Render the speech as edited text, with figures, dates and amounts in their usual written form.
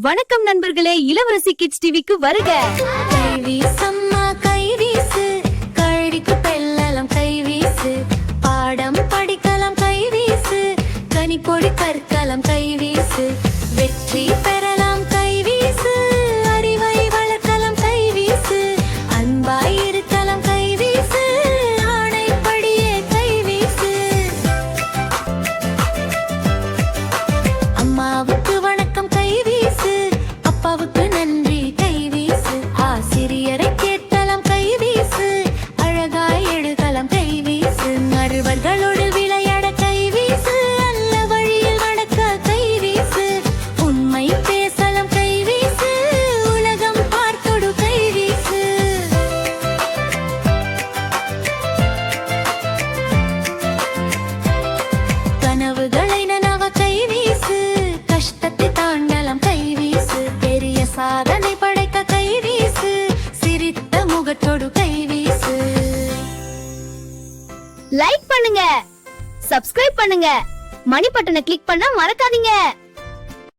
வணக்கம் நண்பர்களே, இளவரசி கிட்ஸ் டிவிக்கு வருக. கைவீசம்மா கைவீசு, கழடிக்கு பெல்லலாம் கைவீசு, பாடம் படிக்கலாம் கைவீசு, கனிப்பொடி கற்கலாம் கைவீசு, வெற்றி பெறலாம் கைவீசு, அறிவை வளர்க்கலாம் கைவீசு, அன்பாய் இருக்கலாம் கைவீசு, ஆணைப்படியே கைவீசு. அம்மாவுக்கு வணக்கம் கைவீசு, அப்பாவுக்கு நன்றி கைவீசு, ஆசிரியரை கேட்கலாம் கைவீசு, அழகாய் எழுதலாம் கைவீசு, மறுவர்களோடு விளையாட கைவீசு, நல்ல வழியில் நடக்க கைவீசு, உண்மை பேசலாம் கைவீசு, உலகம் பார்த்தொடு கைவீசு. கனவுகளை நனவ கைவீசு, கஷ்டத்தை தாண்டலாம் கைவீசு, பெரிய சாதனை படைக்க கைவீசு, சிரித்த முகத்தோடு கைவீசு. லைக் பண்ணுங்க, சப்ஸ்கிரைப் பண்ணுங்க, மணி பட்டனை கிளிக் பண்ண மறக்காதீங்க.